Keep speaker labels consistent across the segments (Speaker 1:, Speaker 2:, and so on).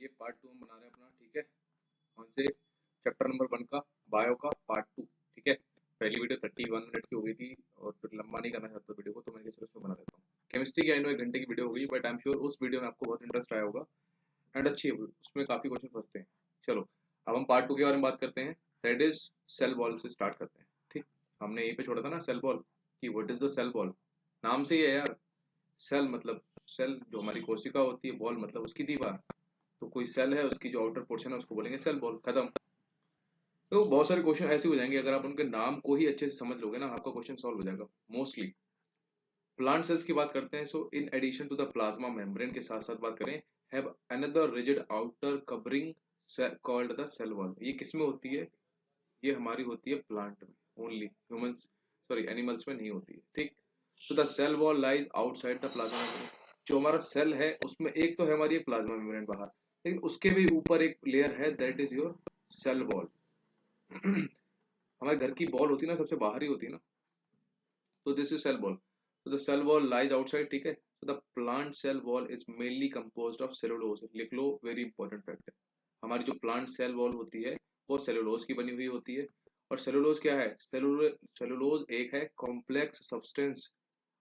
Speaker 1: ये पार्ट 2 हम बना रहे हैं अपना, ठीक है। कौन से चैप्टर नंबर 1 का, बायो का पार्ट 2, ठीक है। पहली वीडियो 31 मिनट की हो गई थी और फिर लंबा नहीं करना चाहता वीडियो को, तो मैंने चलो उसमें बना देता हूँ। केमिस्ट्री की आई नो 1 घंटे की वीडियो हो गई, बट आई एम श्योर उस वीडियो में आपको बहुत इंटरेस्ट आया होगा एंड अच्छी है, उसमें काफ़ी क्वेश्चन फंसते हैं। चलो अब हम पार्ट 2 के बारे में बात करते हैं, दैट इज सेल वॉल से स्टार्ट करते हैं, ठीक। हमने यहीं पे छोड़ा था ना सेल वॉल कि what is the cell wall, नाम से ही है यार। सेल मतलब सेल जो हमारी कोशिका होती है, वॉल मतलब उसकी दीवार। तो कोई सेल है, उसकी जो आउटर पोर्शन है उसको बोलेंगे सेल वॉल, खत्म। तो बहुत सारे क्वेश्चन ऐसे हो जाएंगे, अगर आप उनके नाम को ही अच्छे से समझ लोगे ना, आपका क्वेश्चन सॉल्व हो जाएगा मोस्टली। प्लांट सेल्स की बात करते हैं, so in addition to the plasma membrane के साथ साथ बात करें, have another rigid outer covering called the cell wall. ये किस में होती है? ये हमारी होती है प्लांट में ओनली, ह्यूमंस सॉरी एनिमल्स में नहीं होती है, ठीक। So the cell wall lies outside the plasma membrane. जो हमारा सेल है उसमें एक तो है हमारी प्लाज्मा मेम्ब्रेन बाहर, लेकिन उसके भी ऊपर एक लेयर है, that is your cell wall. हमारे घर की बॉल होती है ना, सबसे बाहर ही होती है ना, तो दिस इज सेल वॉल। तो the cell wall lies outside, ठीक है। तो the plant cell wall is mainly composed of cellulose. लिख लो, वेरी इंपॉर्टेंट फैक्ट है। हमारी जो प्लांट सेल वॉल होती है वो सेलुलोज की बनी हुई होती है। और सेलुलोज क्या है? सेलुलोज एक है कॉम्प्लेक्स सब्सटेंस,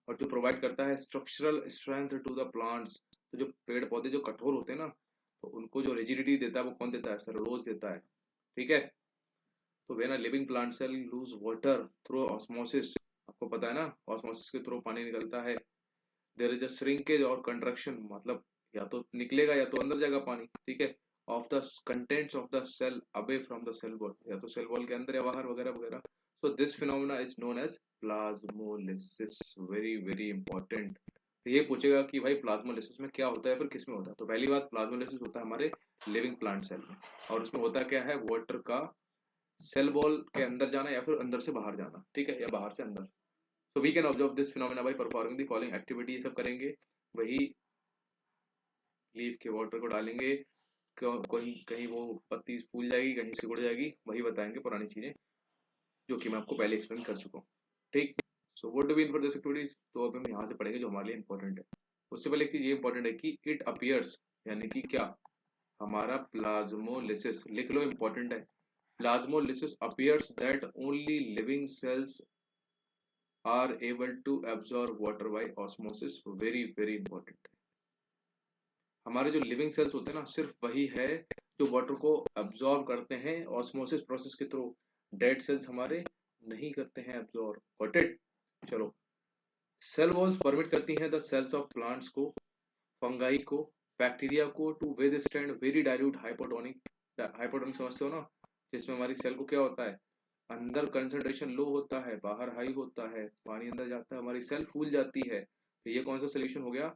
Speaker 1: और जो प्रोवाइड करता है structural strength to the plants. तो जो पेड़ पौधे जो कठोर होते हैं ना, तो उनको जो रिजिडिटी देता है वो कौन देता है? सेलुलोज देता है, ठीक है। तो when a living plant cell lose water through osmosis, आपको पता है ना ऑस्मोसिस के थ्रू पानी निकलता है, देयर इज अ श्रिंकेज और कंट्रक्शन, मतलब या तो निकलेगा या तो अंदर जाएगा पानी, ठीक है, of the contents of the cell away from the cell wall, या तो सेल वॉल के अंदर या बाहर वगैरह वगैरह। So this phenomena is known as plasmolysis, very very important. तो ये पूछेगा कि भाई प्लाज्मोलिसिस में क्या होता है, फिर किस में होता है? तो पहली बात, प्लाज्मोलिसिस होता है हमारे लिविंग प्लांट सेल में, और उसमें होता क्या है? वाटर का सेल वॉल के अंदर जाना या फिर अंदर से बाहर जाना, ठीक है, या बाहर से अंदर। So we can observe this phenomena by performing the following activity. ये सब करेंगे, वही लीफ के वाटर को डालेंगे, कहीं कहीं वो पत्ती फूल जाएगी, कहीं सिकुड़ जाएगी, वही बताएंगे पुरानी चीजें जो कि मैं आपको पहले एक्सप्लेन कर चुका हूँ, ठीक। So what do we mean for this activities, तो अब हम यहाँ से पढ़ेंगे जो हमारे लिए इंपॉर्टेंट है। उससे पहले एक चीज ये इंपॉर्टेंट है कि इट अपीयर्स, यानी कि क्या हमारा प्लाज्मोलिसिस, लिख लो इंपॉर्टेंट है। Plasmolysis appears that only living cells are able to absorb water by osmosis, very very important। हमारे जो लिविंग सेल्स होते हैं ना, सिर्फ वही है जो वाटर को अब्जॉर्ब करते हैं ऑस्मोसिस प्रोसेस के थ्रू। डेड सेल्स हमारे नहीं करते हैं अब्जॉर्ब, गॉट इट। चलो, सेल वॉल्स परमिट करती हैं द सेल्स ऑफ प्लांट्स को, फंगाई को, बैक्टीरिया को to withstand very dilute hypotonic. Hypotonic समझते हो ना, जिसमें हमारी सेल को क्या होता है, अंदर कंसंट्रेशन लो होता है, बाहर हाई होता है, पानी अंदर जाता है, हमारी सेल फूल जाती है। तो ये कौन सा सोल्यूशन हो गया?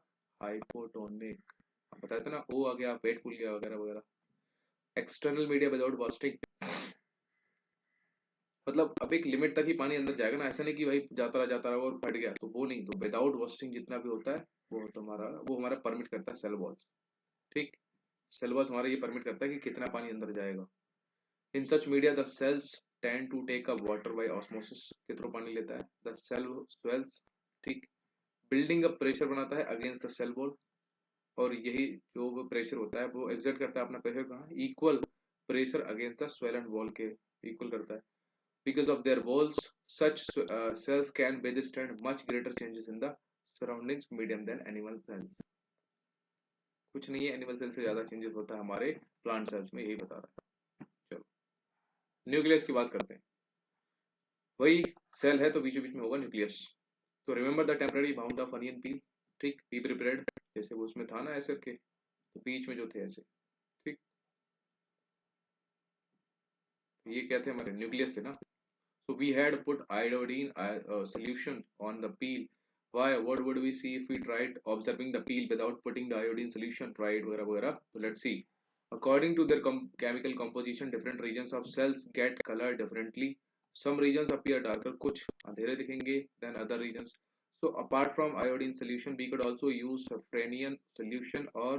Speaker 1: हाइपोटोनिक। बताया था ना, ओ आ गया, पेट फूल गया वगैरह वगैरह। एक्सटर्नल मीडिया विदाउट बर्स्टिंग, मतलब अब एक लिमिट तक ही पानी अंदर जाएगा ना, ऐसा नहीं कि भाई जाता रहा और फट गया, तो वो नहीं। तो विदाउट बर्स्टिंग जितना भी होता है वो हमारा परमिट करता है सेल वॉल्स, ठीक। सेल वॉल्स हमारा ये परमिट करता है कि कितना पानी अंदर जाएगा। In such media the cells tend to take up water by osmosis, के थ्रू पानी लेता है। द सेल स्वेल्स, ठीक, बिल्डिंग अप प्रेशर बनाता है अगेंस्ट द सेल वॉल। और यही जो वो प्रेशर होता है वो एग्जर्ट करता है अपना प्रेशर कहाँ? Equal pressure against the swell and wall के इक्वल करता है। Because of their walls, such cells can withstand much greater changes in the surroundings medium than animal cells। कुछ नहीं है, एनिमल सेल से ज्यादा चेंजेस होता है हमारे प्लांट सेल्स में, यही बता रहा है। चलो, न्यूक्लियस की बात करते हैं। वही सेल है तो बीचों बीच में होगा न्यूक्लियस। तो remember the temporary bound of onion पील, ठीक, बी प्रिपेयर्ड, जैसे वो उसमें था ना ऐसे के, तो बीच में जो थे ऐसे, ठीक। तो ये क्या थे? हमारे न्यूक्लियस थे ना। So we had put iodine solution on the peel. Why? What would we see if we tried observing the peel without putting the iodine solution? Tried वगैरह वगैरह। So let's see. According to their chemical composition, different regions of cells get color differently. Some regions appear darker, कुछ अंधेरे दिखेंगे than other regions. So apart from iodine solution, we could also use safranian solution or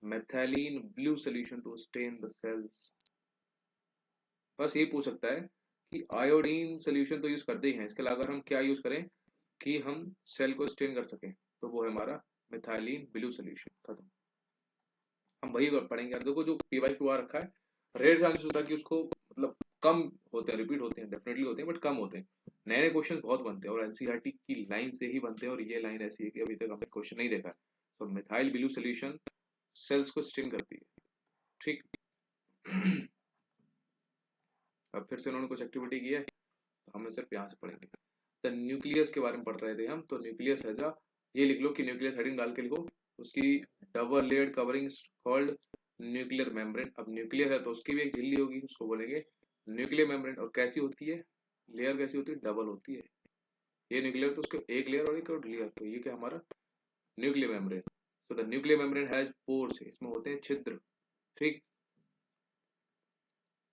Speaker 1: methylene blue solution to stain the cells. बस ये पूछ सकता है कि iodine solution तो यूज करते ही हैं, इसके अलावा अगर हम क्या यूज करें कि हम सेल को स्टेन कर सकें, तो वो है हमारा मिथाइलिन ब्लू सोल्यूशन, खत्म। हम वही पढ़ेंगे यार। देखो जो पी/क्यू आ रखा है, रेयर चांसेस होता है कि उसको मतलब कम होते हैं, रिपीट होते हैं, डेफिनेटली होते हैं बट कम होते हैं। नए नए क्वेश्चन बहुत बनते हैं और एनसीईआरटी की लाइन से ही बनते हैं, और ये लाइन ऐसी है कि अभी तक हमने क्वेश्चन नहीं देखा है। तो मिथाइल ब्लू सोल्यूशन सेल्स को स्टिन करती है, ठीक। अब फिर से उन्होंने कुछ एक्टिविटी की है, तो हमें सिर्फ यहाँ से पढ़ेंगे। द न्यूक्लियस के बारे में पढ़ रहे थे हम, तो न्यूक्लियस है जा, ये लिख लो कि न्यूक्लियस हेडिंग डाल के लिखो, उसकी double layered covering called nuclear membrane. अब न्यूक्लियर है तो उसकी भी एक झिल्ली होगी, उसको बोलेंगे न्यूक्लियर मेम्ब्रेन। और कैसी होती है लेयर, कैसी होती है, डबल होती है। ये न्यूक्लियर तो उसके एक लेयर और एक और लेयर, तो ये क्या हमारा nuclear membrane. So the nuclear membrane has pores, इसमें होते हैं छिद्र, ठीक,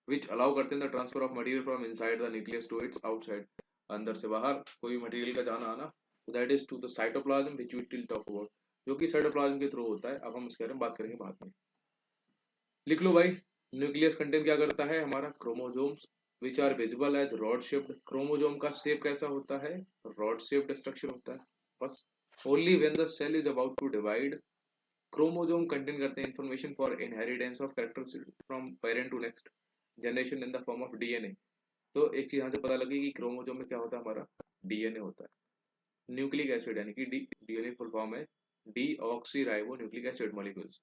Speaker 1: विच अलाउ करते हैं the transfer of material from inside the nucleus to its outside, अंदर से बाहर कोई मटेरियल का जाना आना, that is to the cytoplasm which we will talk about, जो कि साइटोप्लाज्म के थ्रू होता है। अब हम इसके बारे में बात करेंगे बाद में। लिख लो भाई, न्यूक्लियस कंटेंट क्या करता है हमारा, chromosomes which are visible as rod shaped. Chromosome का शेप कैसा होता है, रॉड शेप्ड स्ट्रक्चर होता है, बस। Only when the cell is about to divide, chromosome contain करते हैं information for inheritance of characteristic from parent to next generation in the form of DNA. तो एक चीज यहाँ से पता लगी कि क्रोमोसोम में क्या होता है हमारा, डीएनए होता है। न्यूक्लिक एसिड यानी कि डीएनए फुल फॉर्म है deoxyribonucleic acid molecules.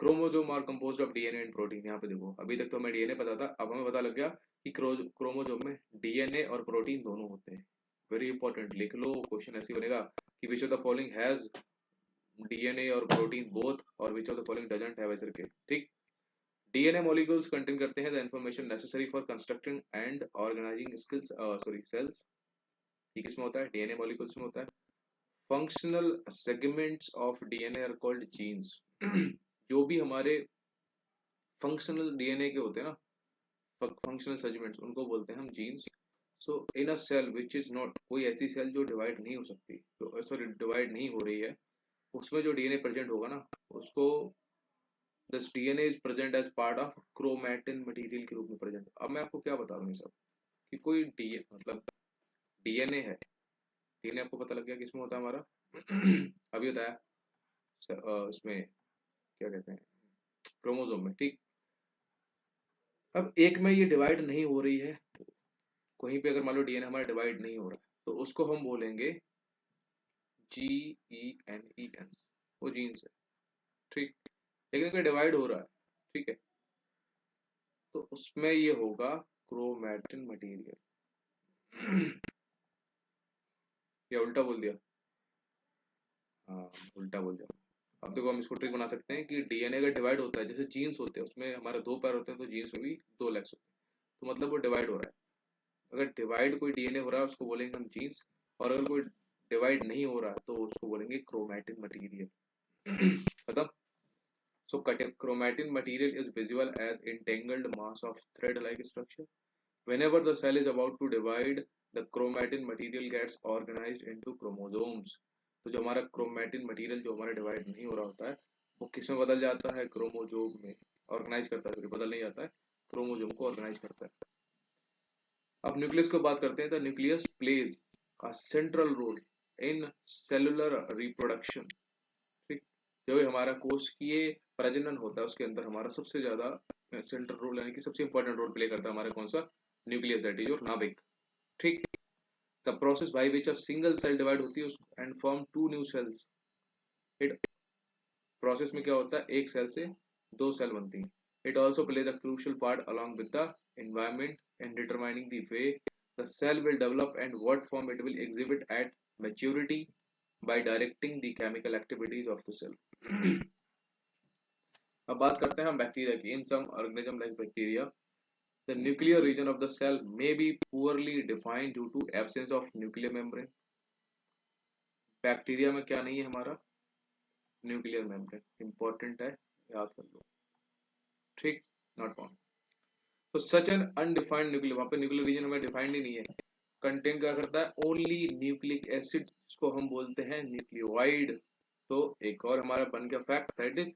Speaker 1: Chromosome are composed of DNA and protein. यहाँ पे देखो, अभी तक तो हमें डीएनए पता था, अब हमें पता लग गया कि क्रोमोसोम में डीएनए और प्रोटीन दोनों होते हैं। वेरी इंपॉर्टेंट, लिख लो, क्वेश्चन ऐसे बनेगा कि which of the following has DNA और प्रोटीन बोथ, और which of the following doesn't have, ऐसे करके, ठीक। डीएनए मॉलिक्यूल्स कंटेन करते हैं the information necessary for constructing and organizing skills sorry cells. ये किसमें होता है, डीएनए मॉलिक्यूल्स में होता है। Functional segments of DNA are called genes. जो भी हमारे फंक्शनल डीएनए के होते हैं ना, फंक्शनल सेगमेंट्स, उनको बोलते हैं हम genes. So in a cell which is not, कोई ऐसी सेल जो डिवाइड नहीं हो सकती, तो सॉरी डिवाइड नहीं हो रही है, उसमें जो डीएनए प्रेजेंट होगा ना, उसको this DNA is present as part of chromatin material के रूप में प्रेजेंट। अब मैं आपको क्या बता रहा हूँ ये सब, कि कोई डी मतलब डीएनए है, डीएनए आपको पता लग गया किसमें होता है हमारा, अभी बताया इसमें क्या कहते हैं, क्रोमोसोम में, ठीक। अब एक में ये डिवाइड नहीं हो रही है, कहीं पे अगर मान लो डीएनए हमारा डिवाइड नहीं हो रहा है, तो उसको हम बोलेंगे GENEN, वो जीन्स है, ठीक। लेकिन अगर डिवाइड हो रहा है, ठीक है, तो उसमें ये होगा क्रोमैटिन मटेरियल। या उल्टा बोल दिया, हाँ उल्टा बोल दिया। अब देखो हम इसको ट्रिक बना सकते हैं कि डीएनए अगर डिवाइड होता है, जैसे जीन्स होते हैं उसमें हमारे दो पैर होते हैं, तो जीन्स में भी दो लेग्स होते हैं, तो मतलब वो डिवाइड हो रहा है। अगर डिवाइड कोई डीएनए हो रहा है उसको बोलेंगे हम जीन्स, और अगर कोई डिवाइड नहीं हो रहा है तो उसको बोलेंगे क्रोमैटिन मटेरियल। खत्म। So chromatin material is visible as entangled mass of thread-like structure. Whenever the cell is about to divide, the chromatin material gets organized into chromosomes. तो जो हमारा क्रोमैटिन मटेरियल जो हमारा डिवाइड नहीं हो रहा होता है, वो किस में बदल जाता है, क्रोमोसोम में ऑर्गेनाइज करता है, बदल नहीं जाता है, क्रोमोसोम को ऑर्गेनाइज करता है। अब न्यूक्लियस को बात करते हैं, तो nucleus plays a central role in cellular reproduction, ठीक। जो हमारा कोशिकीय प्रजनन होता है उसके अंदर हमारा सबसे ज्यादा सेंट्रल रोल यानी कि सबसे इंपॉर्टेंट रोल प्ले करता है हमारे कौन सा, न्यूक्लियस, दैट इज योर नाभिक, ठीक। The process by which a single cell divide होती है and form two new cells, it process में क्या होता है, एक सेल से दो सेल बनती हैं। It also plays a crucial part along with the environment in determining the way the cell will develop and what form it will exhibit at maturity by directing the chemical activities of the cell. अब बात करते हैं हम bacteria की। In some organism like bacteria the nuclear region of the cell may be poorly defined due to absence of nuclear membrane. Bacteria में क्या नहीं है हमारा, न्यूक्लियर मेम्ब्रेन, इंपॉर्टेंट है, याद कर लो, ठीक, नॉट फाउंड। तो सच एन अनडिफाइंड न्यूक्लियर, वहां पे न्यूक्लियर रीजन हमें डिफाइंड ही नहीं है। कंटेन क्या करता है, ओनली न्यूक्लिक एसिड, जिसको हम बोलते हैं न्यूक्लियोइड। तो एक और हमारा बन गया फैक्ट, दैट इज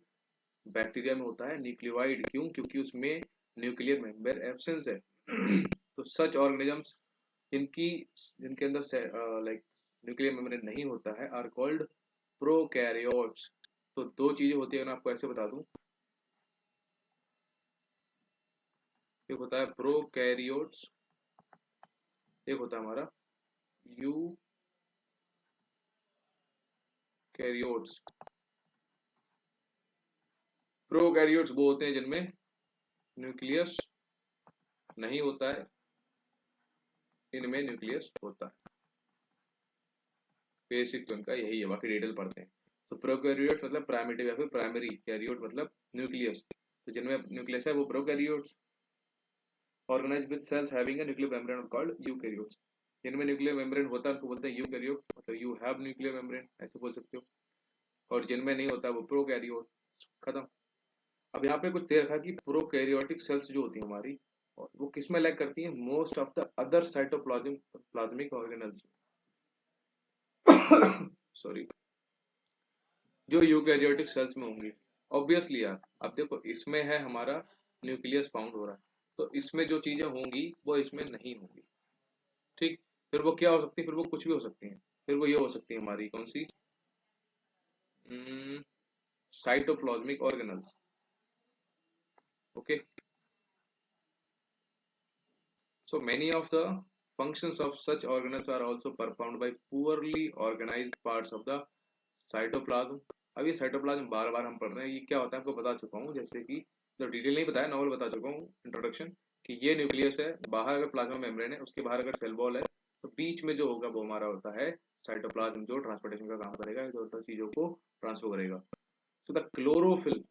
Speaker 1: बैक्टीरिया में होता है न्यूक्लियोइड। क्यों, क्योंकि उसमें न्यूक्लियर मेंबर एब्सेंस है। तो सच ऑर्गेनिजम्स जिनकी जिनके अंदर लाइक न्यूक्लियर मेम्ब्रेन नहीं होता है आर कॉल्ड प्रोकैरियोट्स। तो दो चीजें होती है, मैं आपको ऐसे बता दूं, एक होता है प्रोकैरियोट्स, एक होता है हमारा यूकैरियोट्स। प्रोकैरियोट्स वो होते हैं जिनमें न्यूक्लियस नहीं होता है, इनमें न्यूक्लियस होता है। बेसिक तो इनका यही है, बाकी डिटेल पढ़ते हैं। तो प्रोकैरियोट्स मतलब प्राइमेटिव या फिर प्राइमरी, कैरियोट मतलब न्यूक्लियस। तो जिनमें न्यूक्लियस है वो prokaryotes. Organized with cells having a nuclear membrane called eukaryotes. जिनमें न्यूक्लियर मेम्ब्रेन होता है उनको बोलते हैं यूकैरियोट, मतलब यू हैव न्यूक्लियर मेम्ब्रेन ऐसे बोल सकते हो। और जिनमें नहीं होता वो प्रोकैरियोट। खत्म। अब यहाँ पे कुछ दे रखा है कि प्रोकैरियोटिक सेल्स जो होती है हमारी, और वो किस में लैग करती है, most of the other cytoplasm plasmic organelles sorry, जो यूकैरियोटिक सेल्स में होंगी। ऑब्वियसली यार, अब देखो इसमें है हमारा न्यूक्लियस फाउंड हो रहा है, तो इसमें जो चीजें होंगी वो इसमें नहीं होंगी। ठीक। फिर वो क्या हो सकती है, फिर वो कुछ भी हो सकती है। फिर वो ये हो सकती है हमारी कौन सी, cytoplasmic organelles. Okay. So many of the functions of such organelles are also performed by poorly organized parts of the cytoplasm। अब ये साइटोप्लाज्म बार बार हम पढ़ रहे हैं, ये क्या होता है आपको बता चुका हूँ, जैसे कि जो डिटेल नहीं बताया नॉर्मल बता चुका हूँ इंट्रोडक्शन, कि ये न्यूक्लियस है, बाहर अगर प्लाज्मा मेम्ब्रेन है, उसके बाहर अगर सेल वॉल है, तो बीच में जो होगा वो हमारा होता है साइटोप्लाज्म, जो ट्रांसपोर्टेशन का काम करेगा, जो होता है चीजों को ट्रांसफर करेगा। So the chlorophyll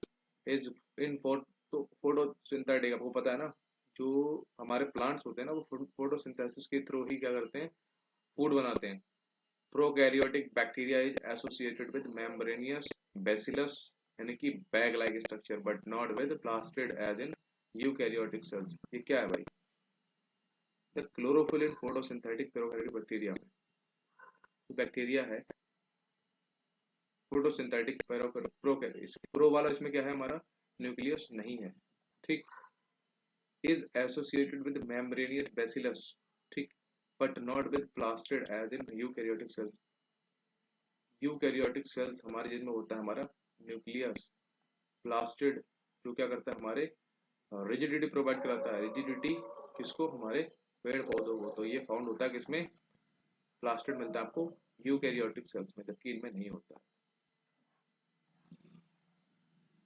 Speaker 1: is in photosynthetic, आपको पता है ना, जो हमारे प्लांट्स होते हैं ना वो फोटोसिंथेसिस के थ्रू ही क्या करते हैं, फूड बनाते हैं। Prokaryotic bacteria is associated with membranous vesicles, यानी कि bag like structure, but not with plastid as in eukaryotic cells. ये क्या है भाई, the chlorophyll in photosynthetic prokaryotic bacteria में, बैक्टीरिया है फोटोसिंथेटिक प्रोकैरियोटिक, प्रो वाला इसमें क्या है हमारा, न्यूक्लियस नहीं है। ठीक। is associated with membranous bacillus, ठीक, but not with plastid as in eukaryotic cells। Eukaryotic cells हमारे जिनमें होता है हमारा न्यूक्लियस, प्लास्टिड जो क्या करता है हमारे रिजिडिटी प्रोवाइड कराता है, रिजिडिटी किसको, हमारे पेड़ पौधों को। तो ये फाउंड होता है किसमें, प्लास्टिड मिलता है आपको यूकैरियोटिक सेल्स में, जबकि इनमें नहीं होता।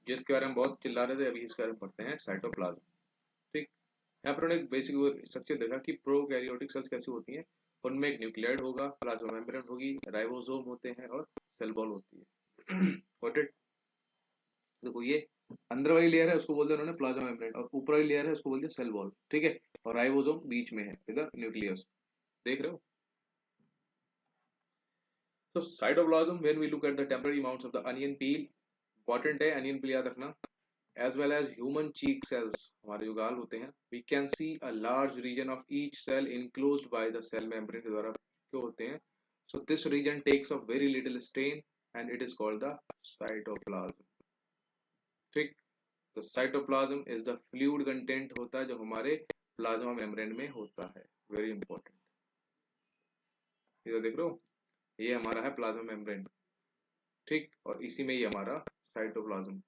Speaker 1: जिसके बारे में बहुत चिल्ला रहे थे, अभी इसके बारे में पढ़ते हैं, साइटोप्लाज्म। ठीक। यहाँ पर उन्होंने एक बेसिक स्ट्रक्चर देखा कि प्रोकैरियोटिक सेल्स कैसी होती हैं। उनमें एक न्यूक्लियाइड होगा, प्लाज्मा मेम्ब्रेन होगी, राइबोसोम होते हैं और सेल वॉल होती है। Got it. देखो ये अंदर वाली लेयर है उसको बोलते हैं उन्होंने प्लाज्मा मेम्ब्रेन, और ऊपर वाली लेयर है उसको बोलते हैं सेल वॉल। ठीक है। और राइबोसोम बीच में है, इधर न्यूक्लियस। देख रहे हो। तो cytoplasm, when we look at the temporary amounts of the onion peel, important है अनियन पील याद रखना, as well as human cheek cells, हमारे जो गाल होते हैं, we can see a large region of each cell enclosed by the cell membrane के द्वारा क्यों होते हैं। So this region takes up very little strain and it is called the cytoplasm। ठीक। तो cytoplasm is the fluid content होता है जो हमारे प्लाज्मा मेम्ब्रेन में होता है, वेरी इंपॉर्टेंट। इधर देख रहे हो, ये हमारा है प्लाज्मा मेम्ब्रेन। ठीक। और इसी में ही हमारा cytoplasm.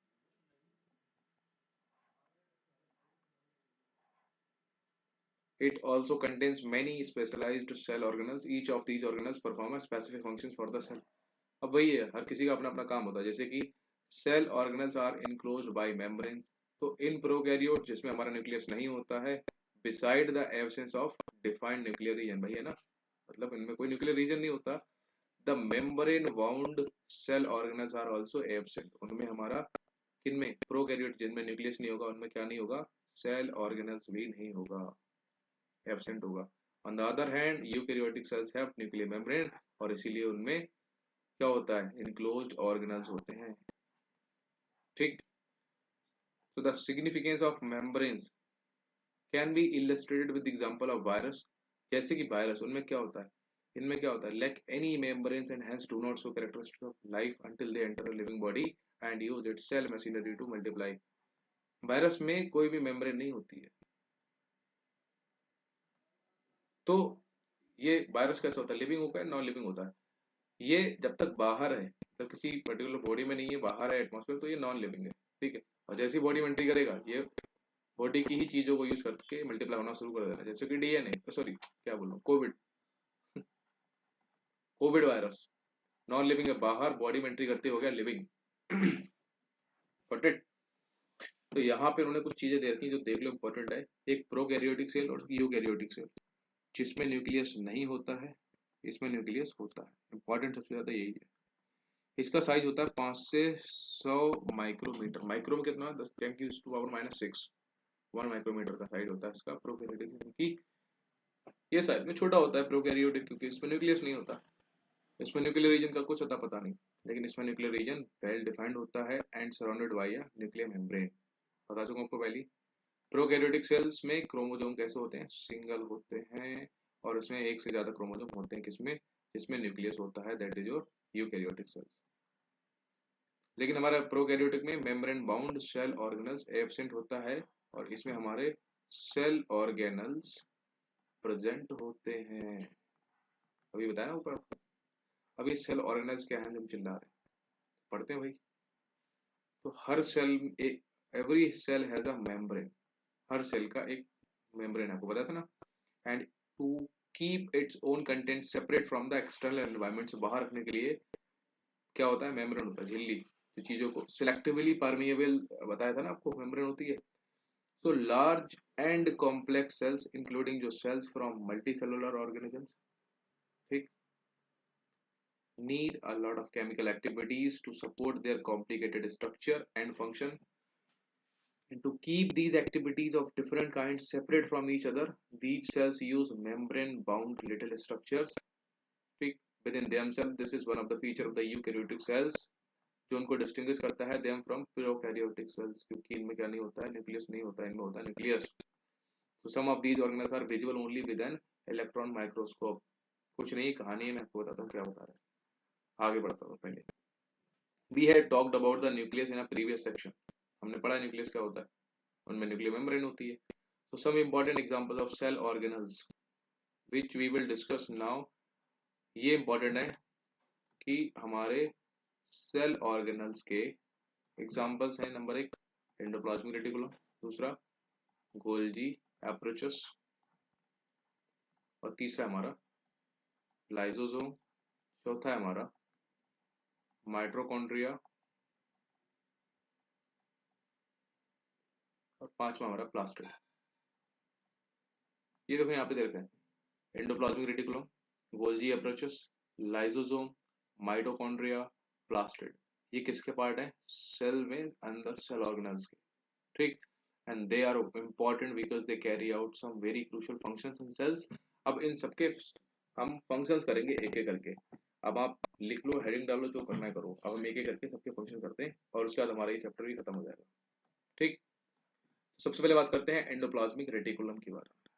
Speaker 1: It also contains many specialized cell organelles. Each of these organelles perform a specific functions for the cell। अब वही है, हर किसी का अपना अपना काम होता है, जैसे कि cell organelles are enclosed by membrane. तो इन प्रोकैरियोट जिसमें हमारा न्यूक्लियस नहीं होता है, beside the absence of defined nuclear region, भाई है ना, मतलब इनमें कोई न्यूक्लियर रीजन नहीं होता, the membrane bound cell organelles are also absent. उनमें हमारा किनमें, प्रोकैरियोट जिनमें न्यूक्लियस नहीं होगा, उनमें क्या नहीं होगा, सेल ऑर्गेनल्स भी नहीं होगा, एब्सेंट होगा। On the other hand eukaryotic cells have nuclear membrane, और इसीलिए उनमें क्या होता है, इनक्लोज्ड ऑर्गेनल्स होते हैं। ठीक। so the significance of membranes can be illustrated with the example of virus। जैसे कि वायरस, उनमें क्या होता है, इनमें क्या होता है, lack any membranes and hence do not show characteristics of life until they enter a living body and use its cell machinery to multiply। Virus में कोई भी मेम्ब्रेन नहीं होती है। तो ये वायरस कैसा होता है, लिविंग होता है, नॉन लिविंग होता है। ये जब तक बाहर है, तो किसी पर्टिकुलर बॉडी में नहीं है, बाहर है एटमॉस्फेयर, तो ये नॉन लिविंग है। ठीक है। और जैसी बॉडी में एंट्री करेगा ये बॉडी की ही चीजों को यूज करके मल्टीप्लाई होना शुरू कर देना, जैसे कि डीएनए, सॉरी क्या बोल रहा हूँ, Covid, Covid virus non living है, बाहर बॉडी में एंट्री करते हो गया लिविंग। Got it. तो यहाँ पे उन्होंने कुछ चीजें दे रखी जो देख लो इंपॉर्टेंट है। एक प्रोकैरियोटिक सेल और यूकैरियोटिक सेल, जिसमें न्यूक्लियस नहीं होता है, इसमें न्यूक्लियस होता है। इंपॉर्टेंट सबसे ज्यादा यही है। इसका साइज होता है 5 से 100 माइक्रोमीटर। माइक्रो में कितना, 10⁻⁻⁶ 1 माइक्रोमीटर का साइज होता है इसका प्रोकैरियोटिक, क्योंकि ये साइज में छोटा होता है प्रोकैरियोटिक, क्योंकि इसमें न्यूक्लियस नहीं होता। इसमें न्यूक्लियर रीजन का कुछ अता पता नहीं, लेकिन इसमें न्यूक्लियर रीजन वेल डिफाइंड होता है and surrounded by a nuclear membrane. बता चुका हूं आपको पहले। प्रोकैरियोटिक सेल्स में क्रोमोसोम कैसे होते हैं, सिंगल होते हैं, और इसमें एक से ज्यादा क्रोमोसोम होते हैं, किसमें, जिसमें न्यूक्लियस होता है, that is your eukaryotic cells. लेकिन हमारा प्रोकैरियोटिक में membrane bound cell organelles absent होता है, और इसमें हमारे सेल ऑर्गेनल्स प्रेजेंट होते हैं। अभी बताया ऊपर आपको। अभी सेल ऑर्गेनल्स क्या है जो हम चिल्ला रहे हैं, पढ़ते हैं भाई। तो हर cell, every cell has a membrane, हर सेल का एक मेम्ब्रेन, आपको पता था ना। And to keep its own content separate from the external environment, से बाहर रखने के लिए क्या होता है, मेम्ब्रेन होता है, झिल्ली, जो चीजों को सिलेक्टिवली परमिएबल, बताया था ना आपको, मेम्ब्रेन होती है। So large and complex cells including जो cells from multicellular organisms, ठीक, need a lot of chemical activities to support their complicated structure and function, and to keep these activities of different kinds separate from each other, these cells use membrane bound little structures, ठीक, within themselves. This is one of the feature of the eukaryotic cells, जो उनको distinguish करता है them from prokaryotic cells, क्योंकि इनमें क्या नहीं होता है, न्यूक्लियस नहीं होता है, इनमें होता है nucleus. So some of these organelles are visible only with an electron microscope। कुछ नहीं, कहानी है, मैं आपको बताता हूँ क्या बता रहा है। आगे बढ़ता हूँ। पहले we had talked about the nucleus in a previous section। हमने पढ़ा न्यूक्लियस क्या होता है, उनमें न्यूक्लियर मेम्ब्रेन होती है। So some important examples of cell organelles which we will discuss now। ये important है कि हमारे सेल ऑर्गेनल्स के एग्जाम्पल्स हैं। नंबर 1 एंडोप्लाज्मिक रेटिकुलम, दूसरा गोल्जी एप्रोचस, और तीसरा हमारा लाइसोसोम, चौथा है हमारा माइटोकॉन्ड्रिया, और पांचवा हमारा प्लास्टिड। ये देखो यहाँ पे दे रखा है, endoplasmic reticulum, Golgi approaches, lysosome, mitochondria, plastid. ये किसके पार्ट है, सेल में, अंदर सेल ऑर्गेनल्स के, ठीक। And they are important because they carry out some very crucial functions in cells. अब इन सबके हम फंक्शंस करेंगे एक एक करके। अब आप लिख लो, हेडिंग डालो, जो करना है करो। अब हम एक एक करके सबके फंक्शन करते हैं, और उसके बाद हमारा ये चैप्टर भी खत्म हो जाएगा, ठीक। सबसे पहले बात करते हैं एंडोप्लाज्मिक रेटिकुलम की बात।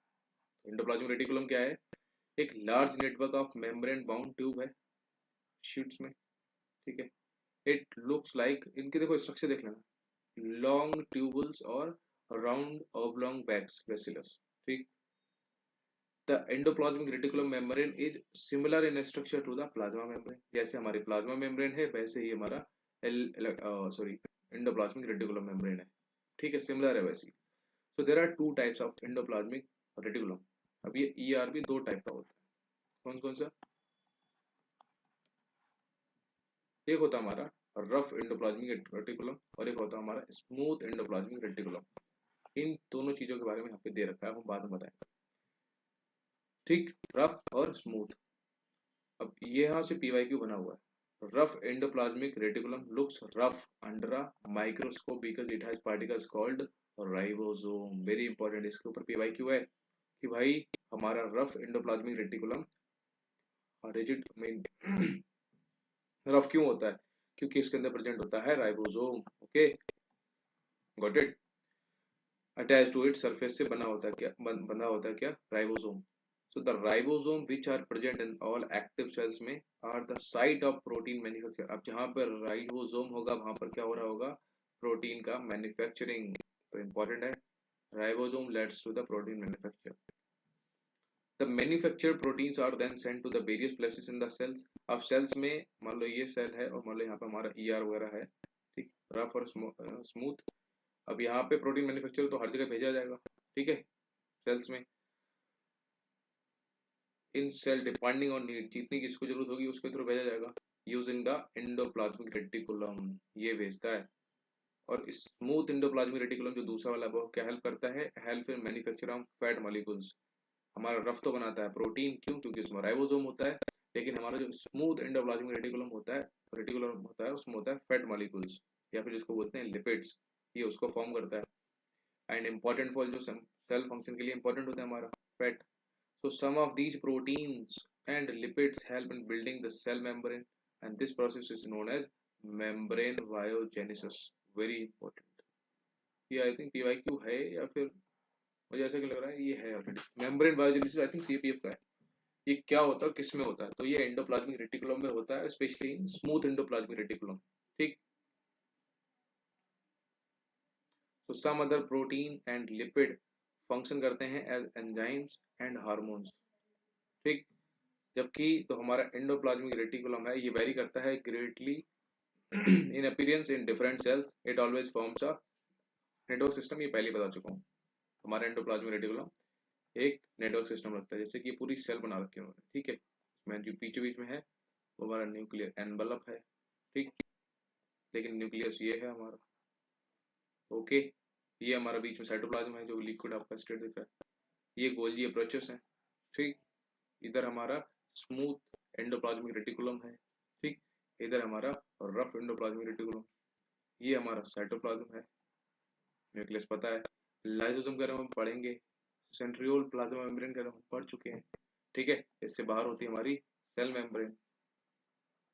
Speaker 1: एंडोप्लाज्मिक रेटिकुलम क्या है, एक large network of membrane bound tube है, शीट्स में, ठीक है। इट लुक्स लाइक, इनके देखो स्ट्रक्चर देख लेना, लॉन्ग ट्यूबल्स और राउंड ऑब्लॉन्ग बैग्स वेसिलस, ठीक। The endoplasmic reticulum membrane is similar in structure to the plasma membrane. जैसे हमारी प्लाज्मा मेम्ब्रेन है, वैसे ही हमारा सॉरी एंडोप्लाज्मिक रेटिकुलम मेम्ब्रेन है, ठीक है, सिमिलर है वैसी। So there are two types of endoplasmic reticulum. अब ये ईआर भी दो टाइप का होता है। कौन कौन सा, एक होता है हमारा रफ एंडोप्लाज्मिक रेटिकुलम, और एक होता है हमारा स्मूथ एंडोप्लाज्मिक रेटिकुलम। इन दोनों चीजों के बारे में यहाँ पे दे रखा है, हम बाद में बताएंगे, ठीक, रफ और स्मूथ। अब ये यहाँ से पीवाईक्यू बना हुआ है। Rough endoplasmic reticulum looks rough under a microscope because it has particles called ribosome. Very important, इसके ऊपर पीवाईक्यू है कि भाई हमारा rough endoplasmic reticulum rigid mean rough क्यों होता है, क्योंकि इसके अंदर प्रेजेंट होता है ribosome, okay, got it. Attach to it surface से बना होता है क्या, बना होता है क्या, ribosome. So the ribosome which are present in all active cells में are the site of protein manufacture। अब जहाँ पर राइबोसोम होगा वहां पर क्या हो रहा होगा, प्रोटीन का मैन्युफैक्चरिंग। तो इंपॉर्टेंट है, ribosome leads to the protein manufacture। The manufactured proteins are then sent to the various places in the cells। अब cells में मान लो ये सेल है, और मान लो यहाँ पर हमारा ER वगैरह है, ठीक, रफ और स्मूथ। अब यहाँ पे प्रोटीन मैन्युफैक्चर तो हर जगह भेजा जाएगा, ठीक है, सेल्स में, इन सेल डिपेंडिंग ऑन नीड, जितनी किसको जरूरत होगी उसके थ्रू भेजा जाएगा, यूजिंग द एंडोप्लाज्मिक रेटिकुलम, ये भेजता है। और स्मूथ एंडोप्लाज्मिक रेटिकुलम जो दूसरा वाला वो क्या हेल्प करता है, help in manufacture of fat molecules, हमारा रफ तो बनाता है प्रोटीन, क्यों, क्योंकि उसमें राइबोसोम होता है, लेकिन हमारा जो स्मूथ एंडोप्लाज्मिक रेटिकुलम होता है उसमें होता है फैट मॉलिक्यूल्स, या फिर जिसको बोलते हैं लिपिड्स, ये उसको फॉर्म करता है। एंड इम्पोर्टेंट फॉर जो सेल फंक्शन के लिए इंपॉर्टेंट होता है हमारा fat. So some of these proteins and lipids help in building the cell membrane, and this process is known as membrane biogenesis. Very important. ये I think PYQ है, या फिर मुझे ऐसा क्यों लग रहा है ये है already. Membrane biogenesis I think CPF का है। ये क्या होता है, किस में होता है, तो ये एंडोप्लाज्मिक रेटिकुलम में होता है, specially in smooth endoplasmic reticulum, ठीक। तो some other protein and lipid function करते हैं एज एंजाइम्स एंड हार्मोन्स, ठीक। जबकि तो हमारा एंडोप्लाज्मिक रेटिकुलम है, ये वेरी करता है greatly in appearance in different cells, it always forms a network system, ये पहले बता चुका हूँ। हमारा एंडोप्लाज्मिक रेटिकुलम एक नेटवर्क सिस्टम रखता है, जैसे कि पूरी सेल बना रखी है उन्होंने, ठीक है। मैं जो बीचों बीच में है वो हमारा न्यूक्लियर एनवलप है, ठीक, लेकिन न्यूक्लियस ये है हमारा, ओके। ये हमारा बीच में साइटोप्लाज्म है जो लिक्विड आपका स्टेट दिख रहा है, ये गोल्जी अप्रोचेस है, ठीक। इधर हमारा स्मूथ एंडोप्लाज्मिक रेटिकुलम है, ठीक। इधर हमारा रफ एंडोप्लाज्मिक रेटिकुलम, ये हमारा साइटोप्लाज्म है, न्यूक्लियस पता है। लाइसोसोम के बारे में हम पढ़ेंगे, सेंट्रियोल प्लाज्मा मेम्ब्रेन के बारे में हम पढ़ चुके हैं, ठीक है। इससे बाहर होती है हमारी सेल मेम्ब्रेन,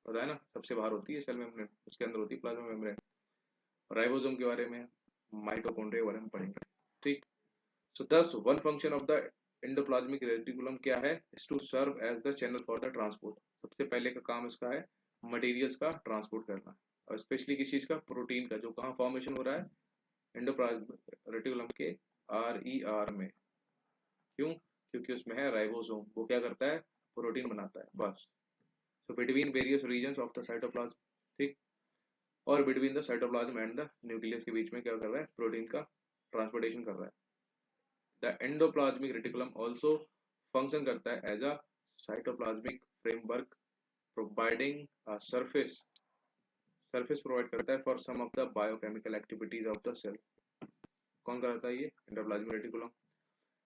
Speaker 1: पता है ना, सबसे बाहर होती है सेल मेम्ब्रेन, उसके अंदर होती है प्लाज्मा मेम्ब्रेन। राइबोसोम के बारे में, माइटोकॉन्ड्रिया के बारे में पढ़ेंगे, ठीक। So thus one function of the endoplasmic reticulum क्या है, is to serve as the channel for the transport. सबसे पहले का काम इसका है मटेरियल्स का ट्रांसपोर्ट करना, और स्पेशली किस चीज का, प्रोटीन का, जो कहाँ फॉर्मेशन हो रहा है, एंडोप्लाज्मिक रेटिकुलम के RER में, क्यों, क्योंकि उसमें है राइबोसोम, वो क्या करता है, प्रोटीन बनाता है, बस। So between various regions of the cytoplasm, ठीक, और between the cytoplasm and the nucleus के बीच में क्या कर रहा है, प्रोटीन का ट्रांसपोर्टेशन कर रहा है। The endoplasmic reticulum also function करता है as a cytoplasmic framework, providing a surface provide करता है for some of the biochemical activities of the cell। कौन कराता है ये, एंडोप्लाज्मिक रेटिकुलम।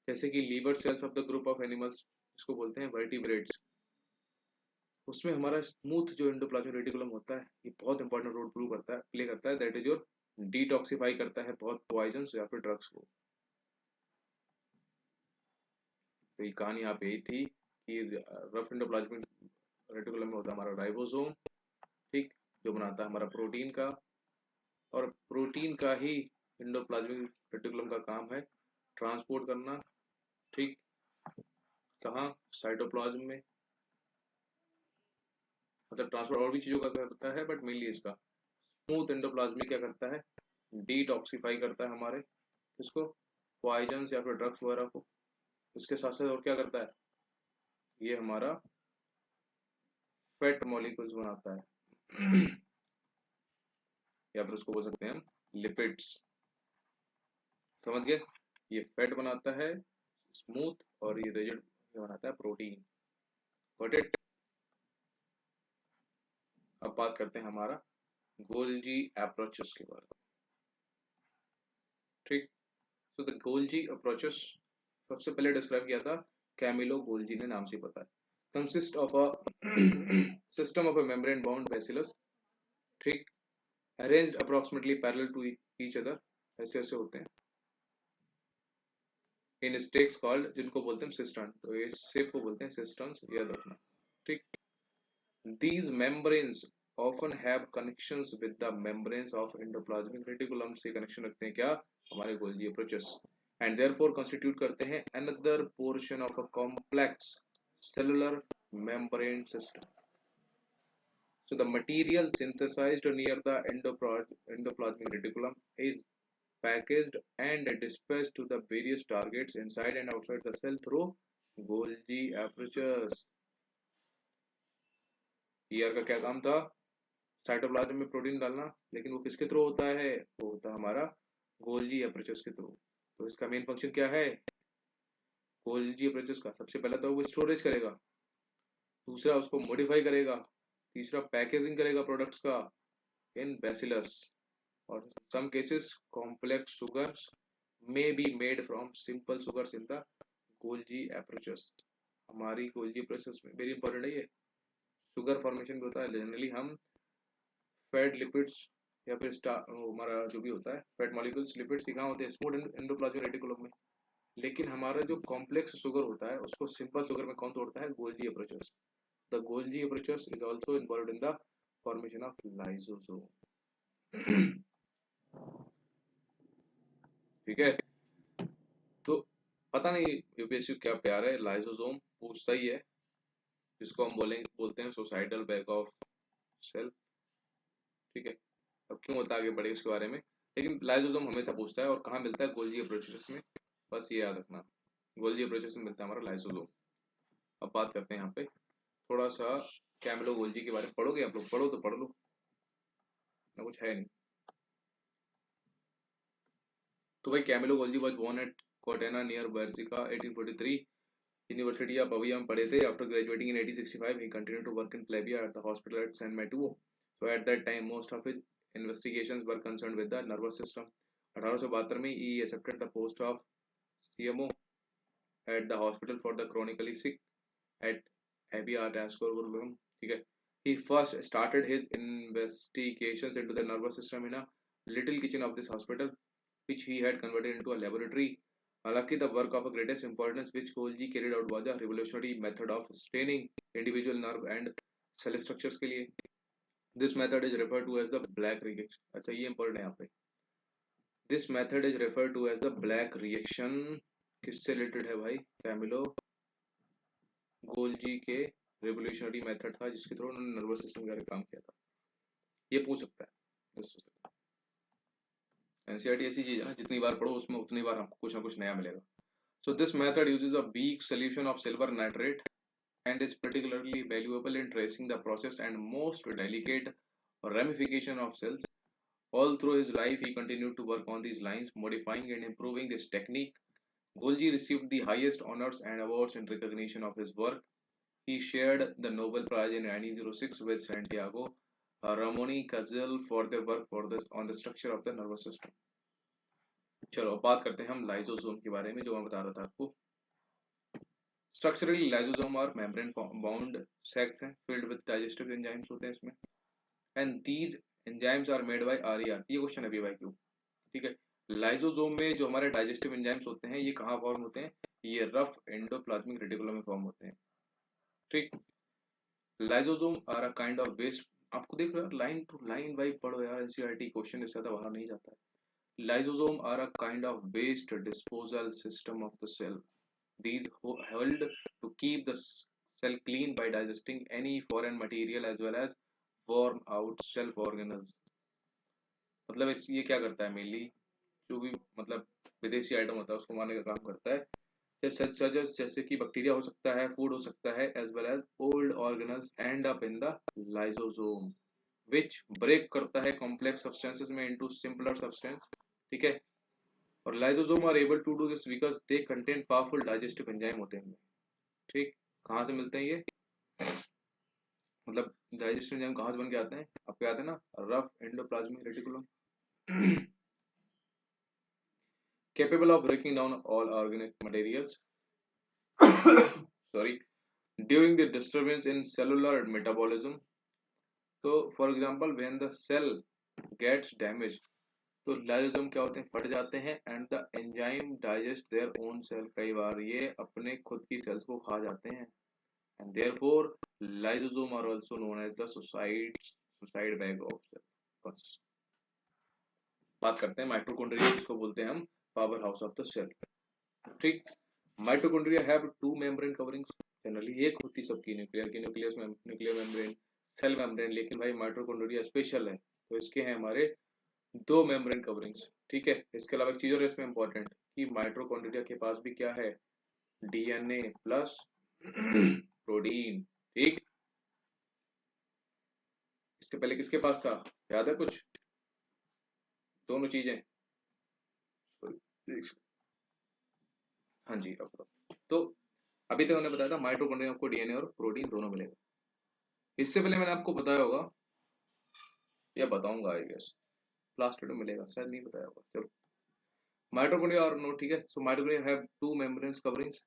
Speaker 1: जैसे कि liver cells of the group of animals, इसको बोलते हैं वर्टिब्रेट्स, उसमें हमारा स्मूथ जो एंडोप्लाज्मिक रेटिकुलम होता है, ये बहुत इंपॉर्टेंट रोल प्ले करता है, दैट इज योर डिटॉक्सिफाई करता है बहुत पॉइजन्स या फिर ड्रग्स को। तो ये कहानी यहाँ पे यही थी कि रफ एंडोप्लाज्मिक रेटिकुलम में होता है हमारा राइबोसोम, ठीक, जो बनाता है हमारा प्रोटीन का, और प्रोटीन का ही एंडोप्लाज्मिक रेटिकुलम का काम है ट्रांसपोर्ट करना, ठीक, कहाँ, साइटोप्लाज्म में, मतलब ट्रांसपोर्ट और भी चीजों का करता है, बट मेनली इसका स्मूथ एंडोप्लाज्मिक क्या करता है, डिटॉक्सिफाई करता है हमारे इसको, पॉइजन्स या फिर ड्रग्स वगैरह को। इसके साथ साथ और क्या करता है, ये हमारा फैट मॉलिक्यूल्स बनाता है या फिर उसको बोल सकते हैं हम लिपिड्स, समझ गए। ये फैट बनाता है स्मूथ, और ये रिजिड बनाता है प्रोटीन, गॉट इट। अब बात करते हैं हमारा गोल्जी अप्रोचेस के बारे में, ठीक। तो द गोल्जी अप्रोचेस सबसे पहले डिस्क्राइब किया था कैमिलो गोल्जी ने, नाम से पता है। Consist of a system of a membrane bound vesicles, ठीक, arranged approximately parallel to each other, ऐसे ऐसे होते हैं, इन स्टेक्स कॉल्ड, जिनको बोलते हैं सिस्टन, तो इस शेप को बोलते हैं सिस्टन्स, याद रखना, ठीक। These membranes often have connections with the membranes of endoplasmic reticulum, से कनेक्शन रखते हैं क्या, हमारे Golgi approaches, and therefore constitute करते हैं another portion of a complex cellular membrane system. So the material synthesized near the endoplasmic reticulum is packaged and dispatched to the various targets inside and outside the cell through Golgi apertures। ER का क्या काम था, cytoplasm में protein डालना, लेकिन वो किसके through होता है, वो होता है हमारा गोल्जी अप्रोचेस के थ्रू। तो इसका मेन फंक्शन क्या है? गोल्जी अप्रोचेस का सबसे पहला तो वो स्टोरेज करेगा, दूसरा उसको मॉडिफाई करेगा, तीसरा पैकेजिंग करेगा प्रोडक्ट्स का इन बैसिलस, और some cases complex sugars may be made from simple sugars in the Golgi approaches. हमारी गोल्जी प्रोसेस में वेरी इंपॉर्टेंट है ये, शुगर फॉर्मेशन भी होता है जनरली। हम फैट लिपिड्स या फिर हमारा जो भी होता है फैट मॉलिक्यूल्स लिपिड्स कहाँ होते हैं? स्मूथ एंडोप्लाज्मिक रेटिकुलम में। लेकिन हमारा जो कॉम्प्लेक्स शुगर होता है उसको सिंपल शुगर में कौन तोड़ता है? Golgi approaches. The Golgi approaches is also involve in the formation of lysosome. ठीक है, तो पता नहीं यूपीएससी क्या प्यार है, लाइसोसोम पूछता ही है, जिसको हम बोलते हैं सोसाइटल बैग ऑफ सेल। ठीक है, अब क्यों होता है आगे बढ़े इसके बारे में, लेकिन लाइसोसोम हमेशा पूछता है, और कहाँ मिलता है? गोल्जी अप्रोचेस में, बस ये याद रखना, गोल्जी अप्रोचेस में मिलता है हमारा लाइसोसोम। अब बात करते हैं यहाँ पे थोड़ा सा कैमिलो गोल्जी के बारे में। पढ़ोगे आप लोग? पढ़ो तो पढ़ लो ना, कुछ है नहीं। तो भाई Camillo Golgi was born at Corteno near Brescia 1843 university of Pavia में पढ़े थे। After graduating in 1865 he continued to work in प्लेबिया at the hospital at San Matteo. So at that time most of his investigations were concerned with the nervous system. 1872 में he accepted the post of CMO at the hospital for the chronically sick at Abbey Tascorum. ठीक है, he first started his investigations into the nervous system in a little kitchen of this hospital, which he had converted into a laboratory. हालांकि the work of greatest importance which Golgi carried out was a revolutionary method of staining individual nerve and cell structures के लिए. This method is referred to as the black reaction. अच्छा ये important है यहाँ पे. This method is referred to as the black reaction. किससे related है भाई? कैमिलो गोल्जी के रेवोल्यूशनरी मेथड था जिसके थ्रू उन्होंने नर्वस सिस्टम के बारे में काम किया था। ये पूछ सकता है। एनसीईआरटी ऐसी चीज है ना, जितनी बार पढ़ो उसमें उतनी बार हमको कुछ ना कुछ नया मिलेगा। So this method uses a weak solution of silver nitrate and is particularly valuable in tracing the process and most delicate ramification of cells. All through his life, he continued to work on these lines, modifying and improving this technique. Golgi received the highest honors and awards in recognition of his work. He shared the Nobel Prize in 1906 with Santiago Ramon Cazzel for their work on the structure of the nervous system. चलो अब बात करते हैं हम lysosome के बारे में, जो मैं बता रहा था आपको। स्ट्रक्चरली लाइसोसोम और मेम्ब्रेन बाउंड सैक्स हैं filled with digestive enzymes होते हैं इसमें, and these enzymes are made by RER। ये क्वेश्चन है PYQ। ठीक है, लाइसोसोम में जो हमारे डाइजेस्टिव एंजाइम्स होते हैं ये कहाँ फॉर्म होते हैं? ये रफ एंडोप्लाज्मिक रेटिकुलम में फॉर्म होते हैं। ठीक, lysosome are a kind of waste. आपको देख रहे हो लाइन टू लाइन वाइज पढ़ो यार, एनसीईआरटी क्वेश्चन इससे ज्यादा बाहर नहीं जाता है। Lysosome are a kind of waste disposal system of the cell. These held to keep the cell clean by digesting any foreign material as well as worn out self organelles। मतलब इस ये क्या करता है मेनली, जो भी मतलब विदेशी आइटम होता है उसको मारने का काम करता है। जैसे कि बैक्टीरिया हो सकता है, फूड हो सकता है, as well as old organelles end up in the lysosome which break करता है कॉम्प्लेक्स सब्सटेंसेस में इनटू सिंपलर सब्सटेंस। ठीक है, और lysosome are able to do this because they contain powerful digestive enzyme होते हैं। ठीक, कहाँ से मिलते हैं ये? मतलब डाइजेस्टिव एंजाइम कहाँ से बन के आते हैं? आपको याद है ना, rough endoplasmic reticulum. capable of breaking down all organic materials sorry during the disturbance in cellular metabolism। तो for example when the cell gets damage, तो लाइसोसोम क्या होते हैं? फट जाते हैं and the enzyme digest their own cell. कई बार ये अपने खुद की सेल्स को खा जाते हैं, and therefore lysosome are also known as the suicide bag of cell. बस बात करते हैं माइटोकॉन्ड्रिया, जिसको बोलते हैं हम power house of the cell. ठीक, mitochondria have two membrane coverings. Generally एक होती सबकी, न्यूक्लियर की न्यूक्लियस में न्यूक्लियर मेम्ब्रेन, सेल मेम्ब्रेन, लेकिन भाई माइटोकॉन्ड्रिया स्पेशल है, तो इसके हैं हमारे दो मेम्ब्रेन कवरिंग्स। ठीक है, इसके अलावा एक चीज और इसमें इंपॉर्टेंट कि माइटोकॉन्ड्रिया के पास भी क्या है? DNA plus protein. ठीक, इससे पहले किसके पास था? याद है कुछ? दोनों चीजें हाँ जी, अब तो अभी तक हमने बताया था माइटोकॉन्ड्रिया आपको डीएनए और प्रोटीन दोनों मिलेगा। इससे पहले मैंने आपको बताया होगा या बताऊंगा आई गेस, प्लास्टिड में मिलेगा, शायद नहीं बताया होगा। चलो, माइटोकॉन्ड्रिया और नो, ठीक है। So mitochondria have two membranes coverings.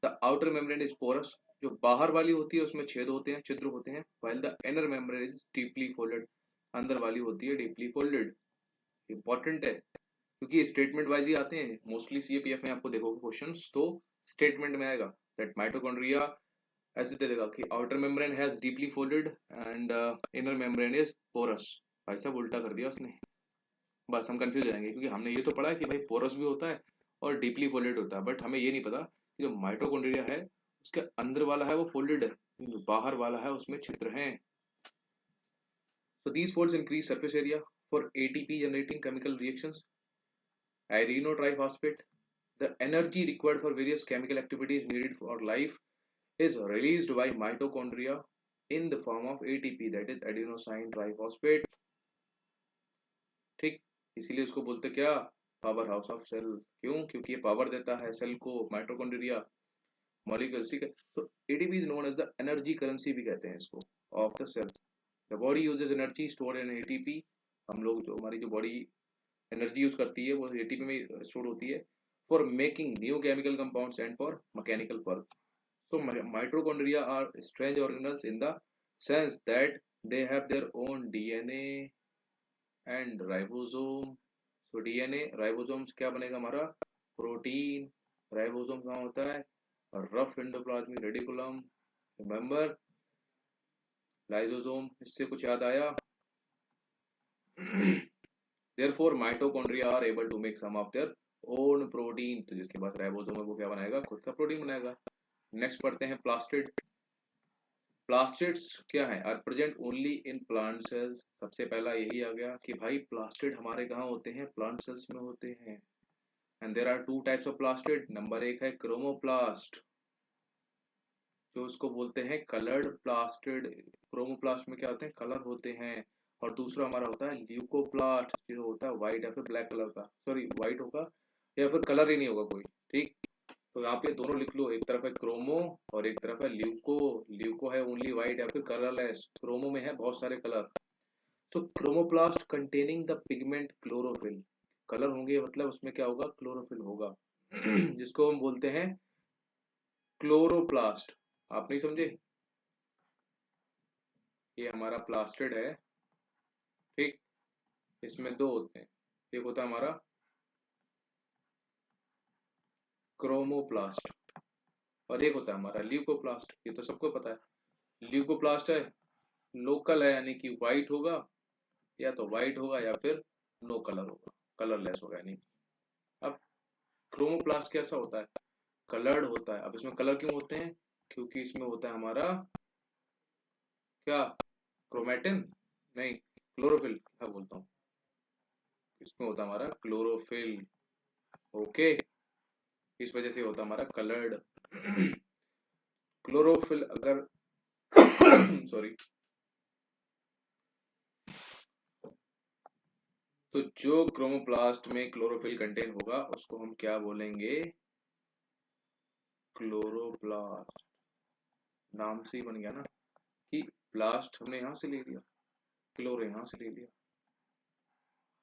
Speaker 1: The outer membrane is porous, जो बाहर वाली होती है उसमें छेद होते हैं, छिद्र होते हैं, while the inner membrane is deeply folded, अंदर वाली होती है डीपली फोल्डेड। इंपॉर्टेंट है क्योंकि स्टेटमेंट वाइज ही आते हैं मोस्टली सीएपीएफ में, आपको देखोगे क्वेश्चंस तो स्टेटमेंट में आएगा दैट माइटोकॉन्ड्रिया, ऐसे दे देगा कि outer membrane has deeply folded and inner membrane is porous. भाई साहब उल्टा कर दिया उसने, बस हम कंफ्यूज हो जाएंगे क्योंकि हमने ये तो पढ़ा है कि भाई पोरस भी होता है और डीपली फोल्डेड होता है, बट हमें ये नहीं पता कि जो माइटोकॉन्ड्रिया है उसके अंदर वाला है वो फोल्डेड है, जो बाहर वाला है उसमें छिद्र हैं। So these folds increase surface area for ATP generating chemical reactions, areno triphosphate. The energy required for various chemical activities needed for life is released by mitochondria in the form of ATP, that is adenosine triphosphate। ठीक, इसीलिए उसको बोलते क्या, power house of cell. क्यों? क्योंकि ये power देता है सेल को, माइटोकॉन्ड्रिया मॉलिक्यूल्स, ठीक है। तो ATP is known as the energy currency भी कहते हैं इसको of the cell. The body uses energy stored in ATP. हम लोग जो हमारी जो बॉडी एनर्जी यूज करती है वो एटीपी में स्टोर होती है for making new chemical compounds and for mechanical work. So mitochondria are strange organelles in the sense that they have their own DNA and ribosome। So DNA, ribosomes क्या बनेगा हमारा, protein. Ribosome कहाँ होता है, rough endoplasmic reticulum. Remember lysosome, इससे कुछ याद आया? Therefore mitochondria are able to make some of their own protein। तो जिसके पास राइबोसोम है वो क्या बनाएगा, खुद का प्रोटीन बनाएगा। नेक्स्ट पढ़ते हैं प्लास्टिड। प्लास्टिड्स क्या है, are present only in plant cells. सबसे पहला यही आ गया कि भाई प्लास्टिड हमारे कहाँ होते हैं, प्लांट सेल्स में होते हैं। And there are two types of plastid. Number एक है क्रोमोप्लास्ट, जो उसको बोलते हैं कलर्ड प्लास्टिड। क्रोमोप्लास्ट में क्या होते हैं, कलर होते हैं। और दूसरा हमारा होता है ल्यूकोप्लास्ट, जो होता है व्हाइट या फिर ब्लैक कलर का, सॉरी व्हाइट होगा या फिर कलर ही नहीं होगा कोई, ठीक। तो यहाँ पे दोनों लिख लो, एक तरफ है क्रोमो और एक तरफ है ल्यूको। ल्यूको है ओनली व्हाइट या फिर कलरलेस, क्रोमो में है बहुत सारे कलर। तो chromoplast containing the pigment chlorophyll, colour होंगे मतलब उसमें क्या होगा, क्लोरोफिल होगा। जिसको हम बोलते हैं क्लोरोप्लास्ट। आप नहीं समझे, ये हमारा प्लास्टिड है, ठीक। इसमें दो होते हैं, एक होता है हमारा क्रोमोप्लास्ट और एक होता है हमारा ल्यूकोप्लास्ट। ये तो सबको पता है। ल्यूकोप्लास्ट है, लोकल है, यानी कि व्हाइट होगा, या तो व्हाइट होगा या फिर नो कलर होगा, कलरलेस होगा यानी। अब क्रोमोप्लास्ट कैसा होता है, कलर्ड होता है। अब इसमें कलर क्यों होते हैं, क्योंकि इसमें होता है हमारा क्या, क्रोमेटिन नहीं, क्लोरोफिल, क्या बोलता हूँ, इसमें होता है हमारा क्लोरोफिल। ओके, इस वजह से होता है हमारा कलर्ड। क्लोरोफिल अगर सॉरी, तो जो क्रोमोप्लास्ट में क्लोरोफिल कंटेन होगा उसको हम क्या बोलेंगे, क्लोरोप्लास्ट। नाम से ही बन गया ना कि प्लास्ट हमने यहां से ले लिया, क्लोरो यहाँ से ले लिया।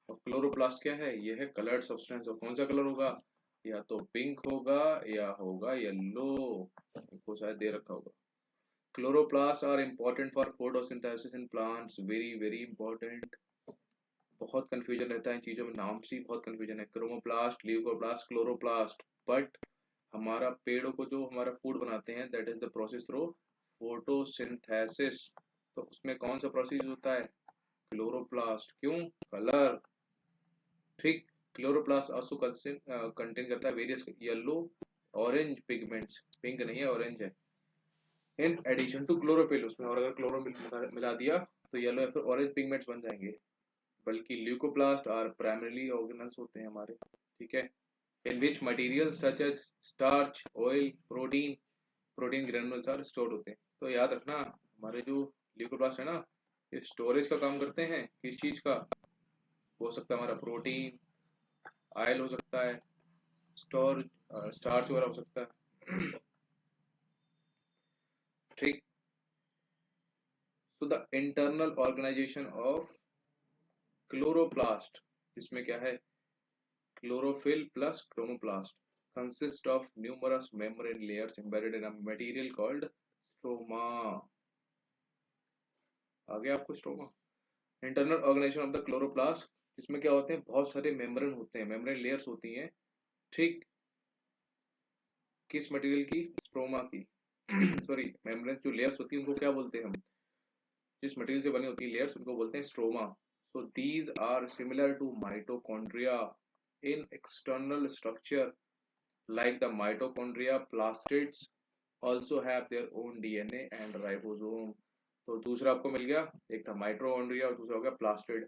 Speaker 1: और क्लोरोप्लास्ट क्या है, यह है कलर्ड सब्सटेंस। और कौन सा कलर होगा, या तो पिंक होगा या होगा येलो, को शायद दे रखा होगा। Chloroplast are important for photosynthesis in plants, very very important. बहुत कंफ्यूजन रहता है इन चीजों में, नाम से ही बहुत कंफ्यूजन है, क्रोमोप्लास्ट, ल्यूकोप्लास्ट, क्लोरोप्लास्ट। बट हमारा पेड़ों को जो हमारा फूड बनाते हैं that is the process through photosynthesis. तो उसमें कौन सा प्रोसेस होता है, क्लोरोप्लास्ट। क्यों, कलर, ठीक। क्लोरोप्लास्ट आल्सो कंटेन करता है various yellow orange pigments, pink नहीं है ऑरेंज है, इन एडिशन टू क्लोरोफिल। उसमें और अगर क्लोरोफिल मिला दिया तो येलो या फिर ऑरेंज पिगमेंट्स बन जाएंगे। बल्कि ल्यूकोप्लास्ट आर प्राइमरीली ऑर्गेनल्स होते हैं हमारे, ठीक है, in which materials such as starch, oil, protein, protein granules are stored होते हैं। तो याद रखना हमारे जो ल्यूकोप्लास्ट है ना, ये स्टोरेज का काम करते हैं, किस चीज का, हो सकता है हमारा प्रोटीन, ऑयल हो सकता है, स्टार्च वगैरह हो सकता है। ठीक। तो the internal organization of chloroplast, इसमें क्या है, chlorophyll plus chromoplast consist of numerous membrane layers embedded in a material called stroma। आ गया आपको stroma. Internal organization of the chloroplast, इसमें क्या होते हैं, बहुत सारे मेम्ब्रेन होते हैं, मेम्ब्रेन लेयर्स होती हैं। ठीक। किस मटेरियल की, स्ट्रोमा की। सॉरी, मेम्ब्रेन जो लेयर्स होती है उनको क्या बोलते हैं हम, जिस मटेरियल से बनी होती है लेयर्स उनको बोलते हैं stroma. So these are similar to mitochondria in external structure like the mitochondria, plastids also have their own DNA and ribosome। तो दूसरा आपको मिल गया, एक था माइटोकॉन्ड्रिया और दूसरा हो गया प्लास्टिड।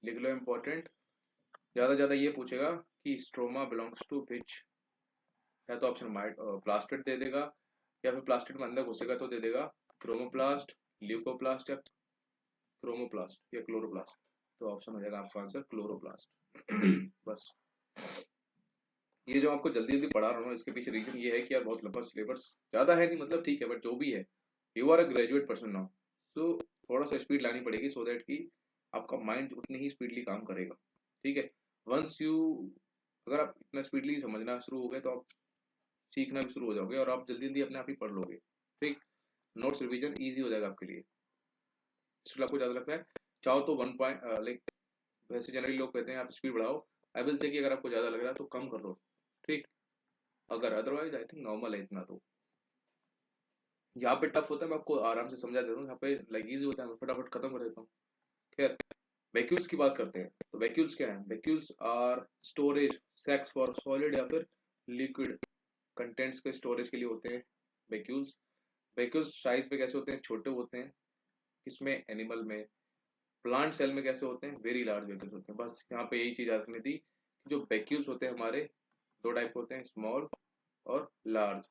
Speaker 1: लिख लो इंपॉर्टेंट, ज्यादा ज्यादा ये पूछेगा कि स्ट्रोमा बिलोंग्स टू विच, या तो ऑप्शन प्लास्टिड दे देगा, या फिर प्लास्टिड में अंदर घुसेगा तो दे देगा क्रोमोप्लास्ट, ल्यूकोप्लास्ट, या क्रोमोप्लास्ट या क्लोरोप्लास्ट। तो ऑप्शन हो जाएगा आपका आंसर क्लोरोप्लास्ट। बस ये जो आपको जल्दी जल्दी पढ़ा रहा हूँ इसके पीछे रीजन ये है कि यार बहुत लंबा सिलेबस ज्यादा है नहीं, मतलब ठीक है, बट जो भी है, you are a graduate person now, so थोड़ा सा स्पीड लानी पड़ेगी सो दैट कि आपका माइंड उतनी ही स्पीडली काम करेगा। ठीक है। वंस यू, अगर आप इतना स्पीडली समझना शुरू हो गए तो आप सीखना भी शुरू हो जाओगे और आप जल्दी जल्दी अपने आप ही पढ़ लोगे। ठीक। नोट्स रिवीजन ईजी हो जाएगा आपके लिए। इसलिए आपको ज्यादा लगता है, चाहो तो 1 पॉइंट लाइक, वैसे जनरली लोग कहते हैं आप स्पीड बढ़ाओ, आई विल से कि अगर आपको ज्यादा लग रहा है तो कम कर लो। ठीक। अगर अदरवाइज आई थिंक नॉर्मल है इतना। तो यहाँ पे टफ होता है, मैं आपको आराम से समझा देता हूँ, यहाँ पे लाइक इजी होता है, मैं फटाफट खत्म कर देता हूँ। खैर, वैक्यूल्स की बात करते हैं। तो वैक्यूल्स क्या है, vacuoles are storage sacs for solid या फिर लिक्विड कंटेंट्स के स्टोरेज के लिए होते हैं वैक्यूल्स। वैक्यूल्स साइज पे कैसे होते हैं, छोटे होते हैं। किसमें, एनिमल में। प्लांट सेल में कैसे होते हैं, वेरी लार्ज वैक्यूल्स होते हैं। बस यहाँ पे यही चीज याद रखनी थी, जो वैक्यूल्स होते हैं हमारे दो टाइप होते हैं, स्मॉल और लार्ज।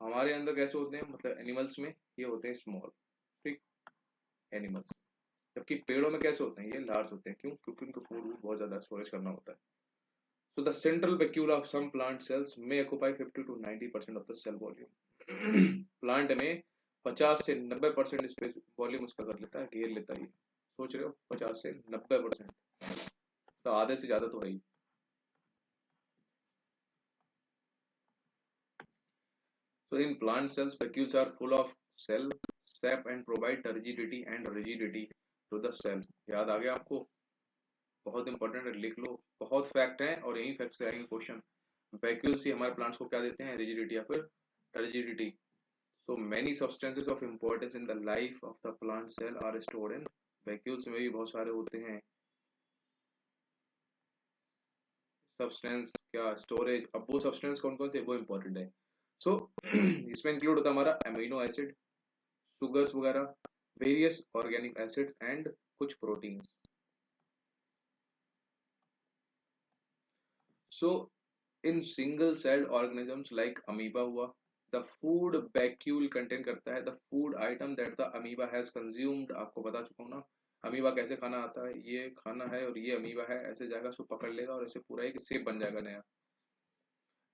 Speaker 1: हमारे अंदर कैसे होते हैं, मतलब एनिमल्स में ये होते हैं स्मॉल। ठीक। एनिमल्स, जबकि पेड़ों में कैसे होते हैं, ये लार्ज होते हैं। क्यों, क्योंकि उनको फूड बहुत ज्यादा स्टोरेज करना होता है। So the central vacuole of some plant cells में occupy 50 to 90% of the cell volume. Plant में 50 से 90% स्पेस वॉल्यूम उसका कर लेता है, घेर लेता है। सोच रहे हो, 50 से 90%, तो आधे से ज्यादा तो है ही। So in plant cells, vacuoles are full of cell sap and provide turgidity and rigidity to the cell। याद आ गया आपको, बहुत इंपॉर्टेंट है, लिख लो। बहुत फैक्ट है और यही फैक्ट से आएंगे क्वेश्चन। वैक्यूल्स ही हमारे प्लांट्स को क्या देते हैं, रिजिडिटी या फिर turgidity. So many substances of importance in the life of the plant cell are stored in vacuoles में भी बहुत सारे होते हैं सब्सटेंस, क्या स्टोरेज। अब वो सब्सटेंस कौन कौन से, वो इंपॉर्टेंट है। सो इसमें इंक्लूड होता है हमारा अमीनो एसिड, शुगर्स वगैरह, वेरियस ऑर्गेनिक एसिड्स एंड कुछ protein. So in single celled organisms like amoeba हुआ, द फूड वैक्यूल कंटेन करता है the food item that the amoeba has consumed. आपको बता चुका हूँ ना, अमीबा कैसे खाना आता है, ये खाना है और ये अमीबा है, ऐसे जाएगा उसको पकड़ लेगा और ऐसे पूरा एक शेप बन जाएगा नया।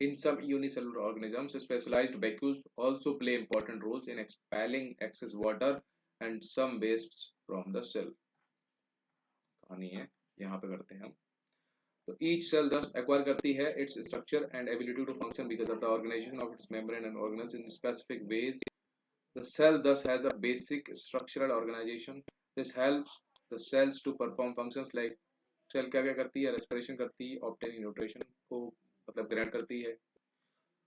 Speaker 1: In some unicellular organisms, specialized vacuoles also play important roles in expelling excess water and some wastes from the cell। कहानी है, यहाँ पे करते हैं हम। तो each cell thus acquire करती है its structure and ability to function because of the organization of its membrane and organelles in specific ways। The cell thus has a basic structural organization। This helps the cells to perform functions like, cell क्या क्या करती है, respiration करती है, obtaining nutrition को मतलब ग्रहण करती है,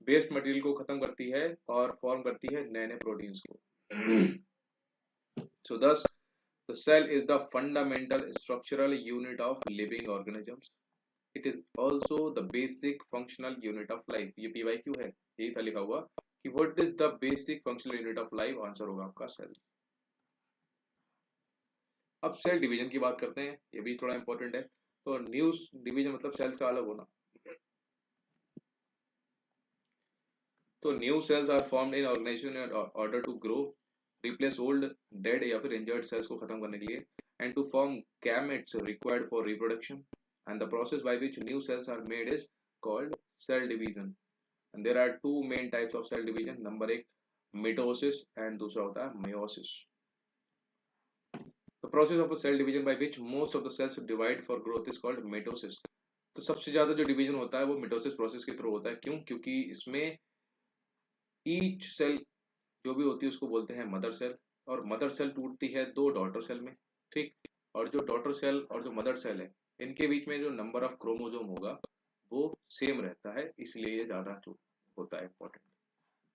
Speaker 1: वेस्ट मटेरियल को खत्म करती है और फॉर्म करती है नए नए प्रोटीन्स को। So thus the cell is the fundamental structural unit of living organisms। It is also the basic functional unit of life। ये PYQ है, यही था लिखा हुआ कि what is the basic functional unit of life, answer होगा आपका sales. अब सेल डिवीजन की बात करते हैं, ये भी थोड़ा इंपॉर्टेंट है। तो न्यू डिवीजन मतलब सेल्स का अलग होना। तो new cells are formed in organisation in order to grow, replace old dead या फिर इंजर्ड सेल्स को खत्म करने के लिए, and to form gametes required for reproduction, and the process by which new cells are made is called cell division, and there are two main types of cell division. Number एक mitosis and दूसरा होता है meiosis. The process of a cell division by which most of the cells divide for growth is called mitosis. तो सबसे ज्यादा जो division होता है वो मिटोसिस प्रोसेस के थ्रू होता है. क्यों? क्योंकि इसमें ईच सेल जो भी होती है उसको बोलते हैं मदर सेल, और मदर सेल टूटती है दो डॉटर सेल में. ठीक. और जो डॉटर सेल और जो मदर सेल है इनके बीच में जो नंबर ऑफ क्रोमोसोम होगा वो सेम रहता है, इसलिए ये ज्यादा होता है इंपॉर्टेंट.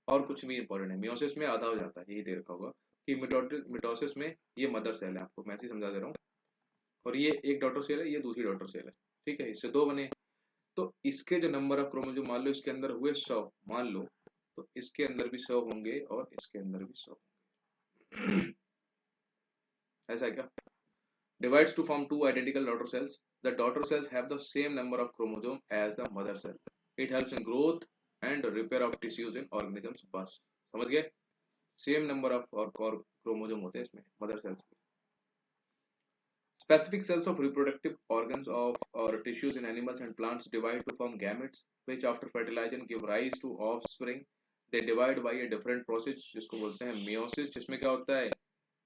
Speaker 1: और कुछ भी इंपॉर्टेंट है. मियोसिस में आधा हो जाता है, यही दे रखा होगा कि मिटोसिस में ये मदर सेल है, आपको मैं ऐसे ही समझा दे रहा हूँ, और ये एक डॉटर सेल है, ये दूसरी डॉटर सेल है. ठीक है, इससे दो बने. तो इसके जो नंबर ऑफ क्रोमोसोम मान लो इसके अंदर हुए 100 मान लो, तो इसके अंदर भी 100 होंगे और इसके अंदर भी 100 होंगे. ऐसा है क्या? Divides to form two identical daughter cells. The daughter cells have the same number of chromosomes as the mother cell. It helps in growth and repair of tissues in organisms. बस समझ गए? सेम नंबर ऑफ और chromosome होते हैं इसमें mother cells में. Specific cells of reproductive organs of or tissues in animals and plants divide to form gametes, which after fertilization give rise to offspring. They divide by a different process जिसको बोलते हैं meiosis, जिसमें क्या होता है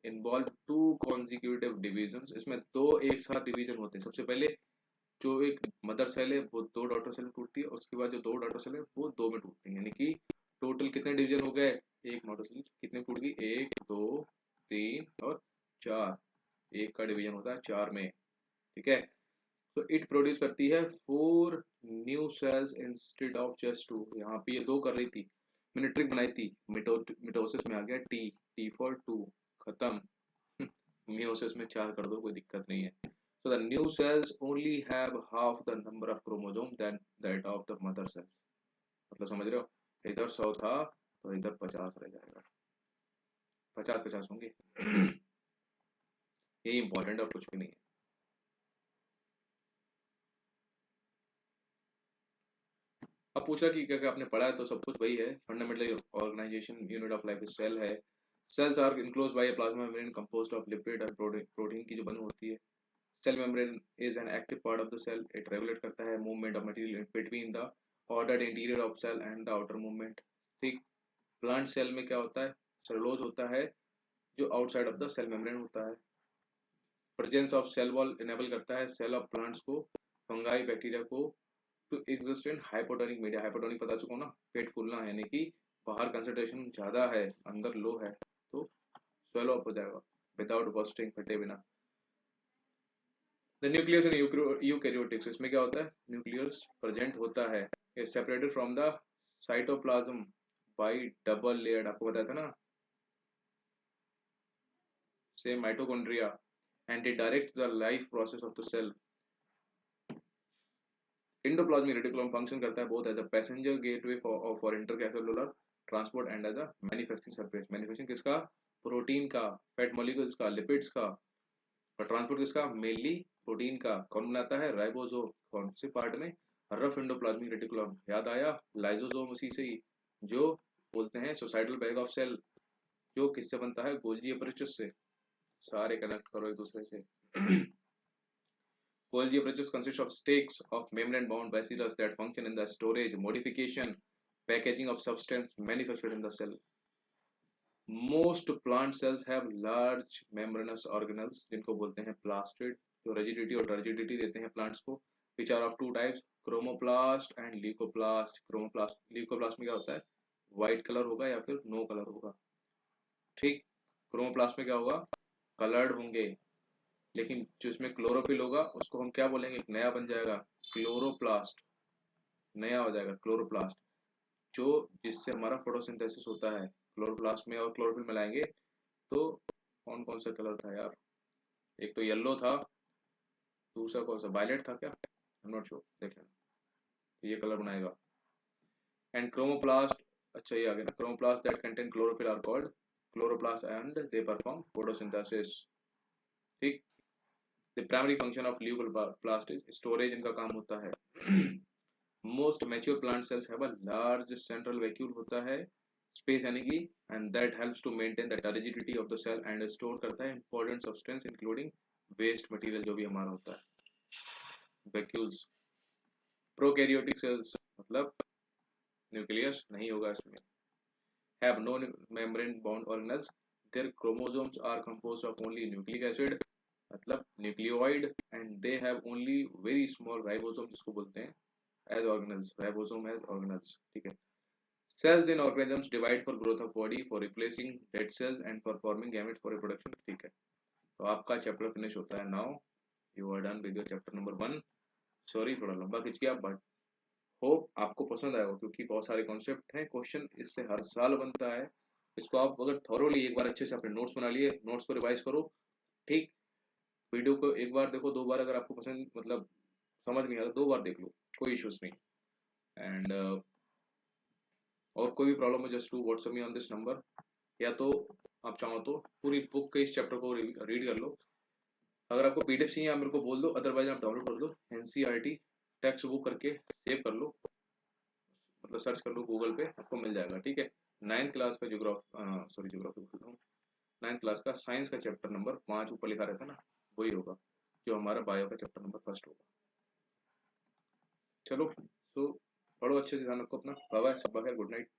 Speaker 1: involve two consecutive division. इसमें दो एक साथ डिवीजन होते हैं. सबसे पहले जो एक मदर सेल है वो दो डॉटर सेल में टूटती है, उसके बाद जो दो डॉटर सेल है वो दो में टूटती है. यानी कि टोटल कितने डिवीजन हो गए? एक मदर सेल कितने टूट गई? 1 2 3 और 4. एक का डिवीजन होता है 4 में. ठीक है. तो इट प्रोड्यूस करती है 4 new sales instead of just 2. यहाँ पे ये दो कर रही थी, मैंने ट्रिक बनाई थी. मिटोसिस में आ गया टी, टी फॉर 2, खत्म. मियोसिस में 4 कर दो, कोई दिक्कत नहीं है. So the new cells only have half the number of chromosomes than that of the mother cells. मतलब समझ रहे हो? इधर 100 था तो इधर 50 रह जाएगा. 50-50 होंगे. यही इंपॉर्टेंट और कुछ भी नहीं है. अब पूछा कि क्या क्या आपने पढ़ा है, तो सब कुछ वही है. Fundamental organisation unit of life cell है. Cells are enclose by a plasma membrane composed of lipid और प्रोटीन की जो बनी होती है. Cell membrane is an active part of the cell. It regulate करता है movement of material between the ordered interior of cell and the outer movement. ठीक. Plant cell में क्या होता है? सेलुलोज होता है जो outside of the cell membrane होता है. Presence of cell wall enable करता है सेल ऑफ प्लांट्स को, फंगाई बैक्टीरिया को to exist in hypotonic media. Hypotonic पता चुका ना, पेट फूलना है, यानी कि बाहर कंसंट्रेशन ज्यादा है अंदर लो है तो स्वेलो अप हो जाएगा विदाउट बर्स्टिंग, फटे बिना. द न्यूक्लियस इन यूकैरियोटिक्स, इसमें क्या होता है? न्यूक्लियस प्रेजेंट होता है. Is separated from the cytoplasm by double layered. आपको बताया था ना, से mitochondria, and it directs the life process of the cell. Endoplasmic reticulum function करता है both as a passenger gateway for intercellular transport and as a manufacturing surface. Manufacturing किसका? Protein का, fat molecules का, लिपिड्स का. और transport किसका? Mainly protein का. कौन बनाता है? राइबोसोम. कौन से पार्ट में? Rough endoplasmic reticulum. याद आया? लाइसोसोम उसी से ही, जो बोलते हैं सुसाइडल बैग ऑफ सेल, जो किससे बनता है? गोल्जी अपरेचस से. सारे कनेक्ट करो एक दूसरे से. Golgi apparatus consists of stacks of membrane-bound bacillus that function in the storage, modification, packaging of substance manufactured in the cell. Most plant cells have large membranous organelles, जिनको बोलते हैं plastid, जो rigidity और turgidity देते हैं plants को, which are of two types, chromoplast and leucoplast. Leucoplast में क्या होता है? White color होगा या फिर no color होगा. ठीक. Chromoplast में क्या होगा? Colored होंगे. लेकिन जो इसमें क्लोरोफिल होगा उसको हम क्या बोलेंगे? एक नया बन जाएगा, क्लोरोप्लास्ट. नया हो जाएगा क्लोरोप्लास्ट, जो जिससे हमारा फोटोसिंथेसिस होता है. क्लोरोप्लास्ट में और क्लोरोफिल मिलाएंगे तो कौन कौन सा कलर था यार? एक तो येलो था, दूसरा कौन सा? वायलेट था क्या? आई एम नॉट श्योर, देख लेना. तो ये कलर बनाएगा. एंड क्रोमोप्लास्ट, अच्छा ये आ गया ना. Chromoplast that contain chlorophyll are called chloroplast and they perform photosynthesis. ठीक. The primary function of leucoplast is storage. इनका काम होता है. Most mature plant cells have a large central vacuole होता है, space यानी कि, and that helps to maintain the turgidity of the cell and store करता है important substance including waste material जो भी हमारा होता है. Vacuoles. Prokaryotic cells मतलब न्यूक्लियस नहीं होगा इसमें। Have no membrane bound organelles, their chromosomes are composed of only nucleic acid, मतलब nucleoid, and they have only very small ribosome जिसको बोलते हैं as organelles, ribosome as organelles, ठीक है। Cells in organisms divide for growth of body, for replacing dead cells and for forming gametes for reproduction, ठीक है। तो आपका chapter finish होता है now, you are done with your chapter number 1। Sorry थोड़ा लंबा खिंच गया, बट होप आपको पसंद आएगा क्योंकि बहुत सारे कॉन्सेप्ट हैं, क्वेश्चन इससे हर साल बनता है। इसको आप अगर थॉरोली एक बार अच्छे से अपने नोट्स बना लिए, नोट्स को रिवाइज करो, ठीक। वीडियो को एक बार देखो, 2 बार अगर आपको पसंद मतलब समझ नहीं आता 2 बार देख लो, कोई इश्यूज नहीं। एंड और कोई भी प्रॉब्लम हो just to WhatsApp me on this number, या तो आप चाहो तो पूरी बुक के इस चैप्टर को रीड कर लो। अगर आपको पीडीएफ चाहिए आप मेरे को बोल दो, अदरवाइज आप डाउनलोड कर लो एनसीईआरटी टेक्स्ट बुक करके सेव कर लो, मतलब सर्च कर लो गूगल पे, आपको मिल जाएगा, ठीक है। 9th क्लास का जोग्राफी बोल रहा हूँ, 9th क्लास का साइंस का चैप्टर नंबर 5 ऊपर लिखा रहता है ना, वही होगा जो हमारा बायो का चैप्टर नंबर 1 होगा। चलो, तो पढ़ो अच्छे से, ध्यान रखो अपना, बाय बाय, सब खैर, गुड नाइट।